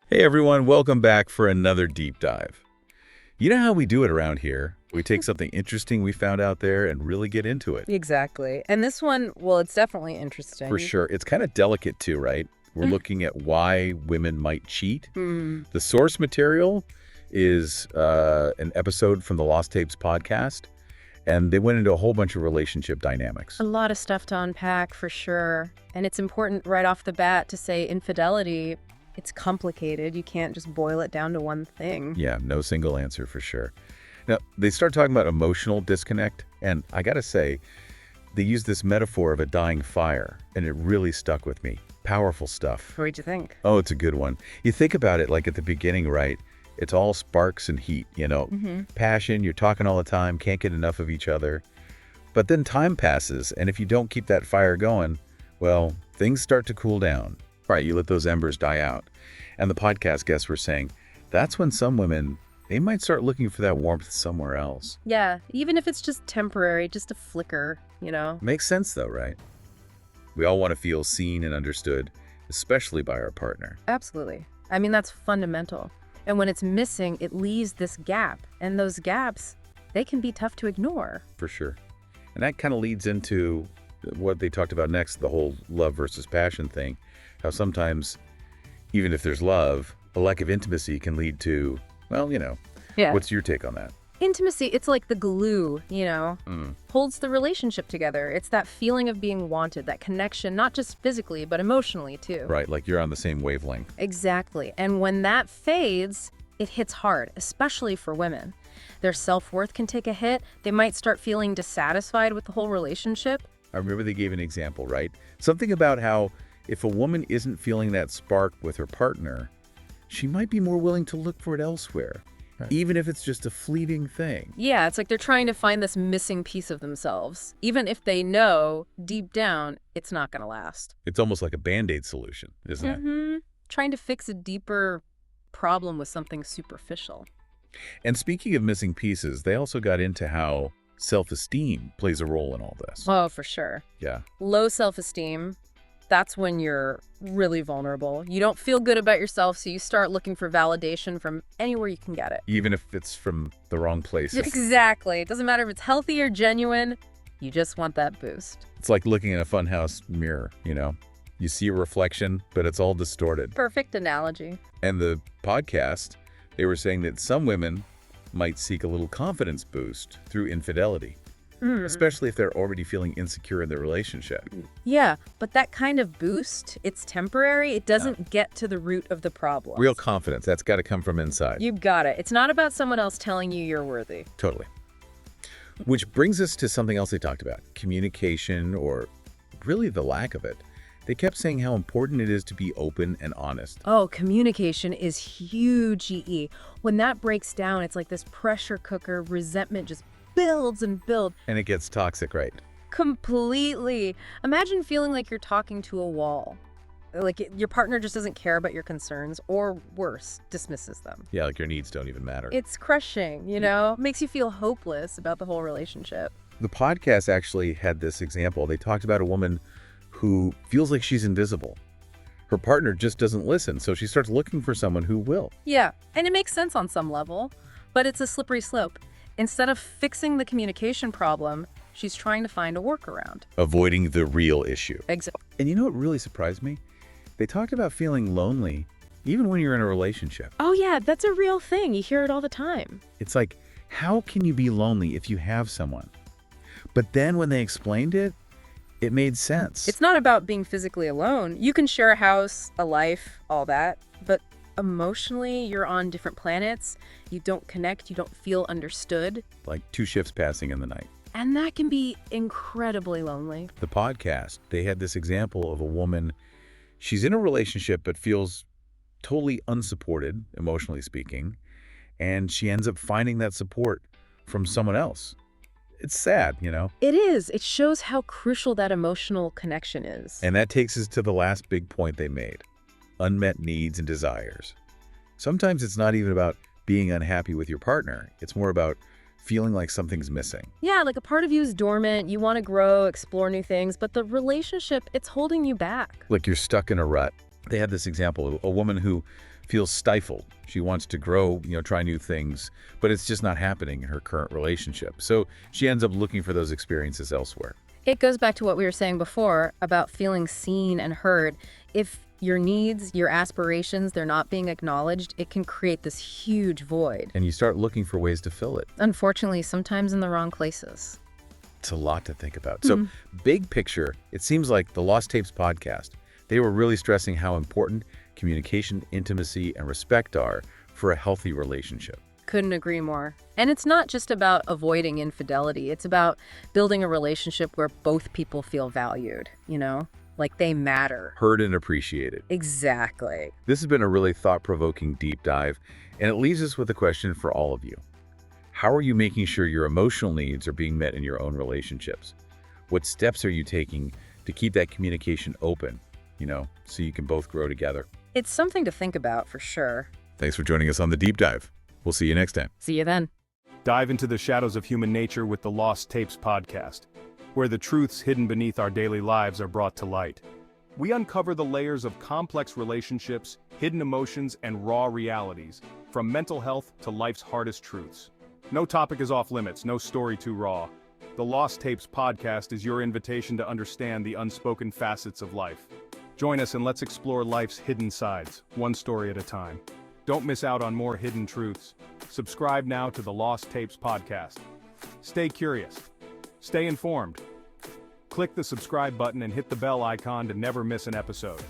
Hey everyone, welcome back for another deep dive. You know how we do it around here? We take something interesting we found out there and really get into it. Exactly. And this one, well, it's definitely interesting. For sure. It's kind of delicate too, right? We're looking at why women might cheat. The source material is an episode from the Lost Tapes podcast, and they went into a whole bunch of relationship dynamics. A lot of stuff to unpack, for sure. And it's important right off the bat to say infidelity, it's complicated. You can't just boil it down to one thing. Yeah, no single answer for sure. Now, they start talking about emotional disconnect, and I gotta say, they use this metaphor of a dying fire, and it really stuck with me. Powerful stuff. What'd you think? Oh, it's a good one. You think about it like at the beginning, right? It's all sparks and heat, passion, you're talking all the time, can't get enough of each other. But then time passes, and if you don't keep that fire going, well, things start to cool down. Right, you let those embers die out. And the podcast guests were saying, that's when some women, they might start looking for that warmth somewhere else. Yeah, even if it's just temporary, just a flicker, Makes sense though, right? We all want to feel seen and understood, especially by our partner. Absolutely. I mean, that's fundamental. And when it's missing, it leaves this gap. And those gaps, they can be tough to ignore. For sure. And that kind of leads into what they talked about next, the whole love versus passion thing. How sometimes, even if there's love, a lack of intimacy can lead to, well, Yeah. What's your take on that? Intimacy, it's like the glue, holds the relationship together. It's that feeling of being wanted, that connection, not just physically, but emotionally too. Right, like you're on the same wavelength. Exactly. And when that fades, it hits hard, especially for women. Their self-worth can take a hit. They might start feeling dissatisfied with the whole relationship. I remember they gave an example, right? Something about how if a woman isn't feeling that spark with her partner, she might be more willing to look for it elsewhere, right, even if it's just a fleeting thing. Yeah, it's like they're trying to find this missing piece of themselves, even if they know deep down it's not going to last. It's almost like a Band-Aid solution, isn't it? Trying to fix a deeper problem with something superficial. And speaking of missing pieces, they also got into how self-esteem plays a role in all this. Oh, for sure. Yeah. Low self-esteem, that's when you're really vulnerable. You don't feel good about yourself, so you start looking for validation from anywhere you can get it. Even if it's from the wrong places. Exactly. It doesn't matter if it's healthy or genuine. You just want that boost. It's like looking in a funhouse mirror, You see a reflection, but it's all distorted. Perfect analogy. And the podcast, they were saying that some women might seek a little confidence boost through infidelity, especially if they're already feeling insecure in their relationship. Yeah, but that kind of boost, it's temporary. It doesn't get to the root of the problem. Real confidence, that's got to come from inside. You got it. It's not about someone else telling you you're worthy. Totally. Which brings us to something else they talked about, communication, or really the lack of it. They kept saying how important it is to be open and honest. Oh, communication is huge, EE. When that breaks down, it's like this pressure cooker. Resentment just builds and builds. And it gets toxic, right? Completely. Imagine feeling like you're talking to a wall. Like your partner just doesn't care about your concerns, or worse, dismisses them. Yeah, like your needs don't even matter. It's crushing, Makes you feel hopeless about the whole relationship. The podcast actually had this example. They talked about a woman who feels like she's invisible. Her partner just doesn't listen, so she starts looking for someone who will. Yeah, and it makes sense on some level, but it's a slippery slope. Instead of fixing the communication problem, she's trying to find a workaround. Avoiding the real issue. Exactly. And you know what really surprised me? They talked about feeling lonely even when you're in a relationship. Oh yeah, that's a real thing. You hear it all the time. It's like, how can you be lonely if you have someone? But then when they explained it, it made sense. It's not about being physically alone. You can share a house, a life, all that, but emotionally, you're on different planets. You don't connect. You don't feel understood. Like two ships passing in the night. And that can be incredibly lonely. The podcast, they had this example of a woman, she's in a relationship but feels totally unsupported, emotionally speaking, and she ends up finding that support from someone else. It's sad, It is. It shows how crucial that emotional connection is. And that takes us to the last big point they made. Unmet needs and desires. Sometimes it's not even about being unhappy with your partner. It's more about feeling like something's missing. Yeah, like a part of you is dormant. You want to grow, explore new things, but the relationship, it's holding you back. Like you're stuck in a rut. They had this example, a woman who feels stifled. She wants to grow, try new things, but it's just not happening in her current relationship. So she ends up looking for those experiences elsewhere. It goes back to what we were saying before about feeling seen and heard. If your needs, your aspirations, they're not being acknowledged, it can create this huge void. And you start looking for ways to fill it. Unfortunately, sometimes in the wrong places. It's a lot to think about. So big picture, it seems like the Lost Tapes podcast, they were really stressing how important communication, intimacy, and respect are for a healthy relationship. Couldn't agree more. And it's not just about avoiding infidelity. It's about building a relationship where both people feel valued, like they matter. Heard and appreciated. Exactly. This has been a really thought-provoking deep dive, and it leaves us with a question for all of you. How are you making sure your emotional needs are being met in your own relationships? What steps are you taking to keep that communication open, so you can both grow together? It's something to think about for sure. Thanks for joining us on the deep dive. We'll see you next time. See you then. Dive into the shadows of human nature with the Lost Tapes podcast, where the truths hidden beneath our daily lives are brought to light. We uncover the layers of complex relationships, hidden emotions, and raw realities, from mental health to life's hardest truths. No topic is off limits, no story too raw. The Lost Tapes podcast is your invitation to understand the unspoken facets of life. Join us and let's explore life's hidden sides, one story at a time. Don't miss out on more hidden truths. Subscribe now to the Lost Tapes podcast. Stay curious. Stay informed. Click the subscribe button and hit the bell icon to never miss an episode.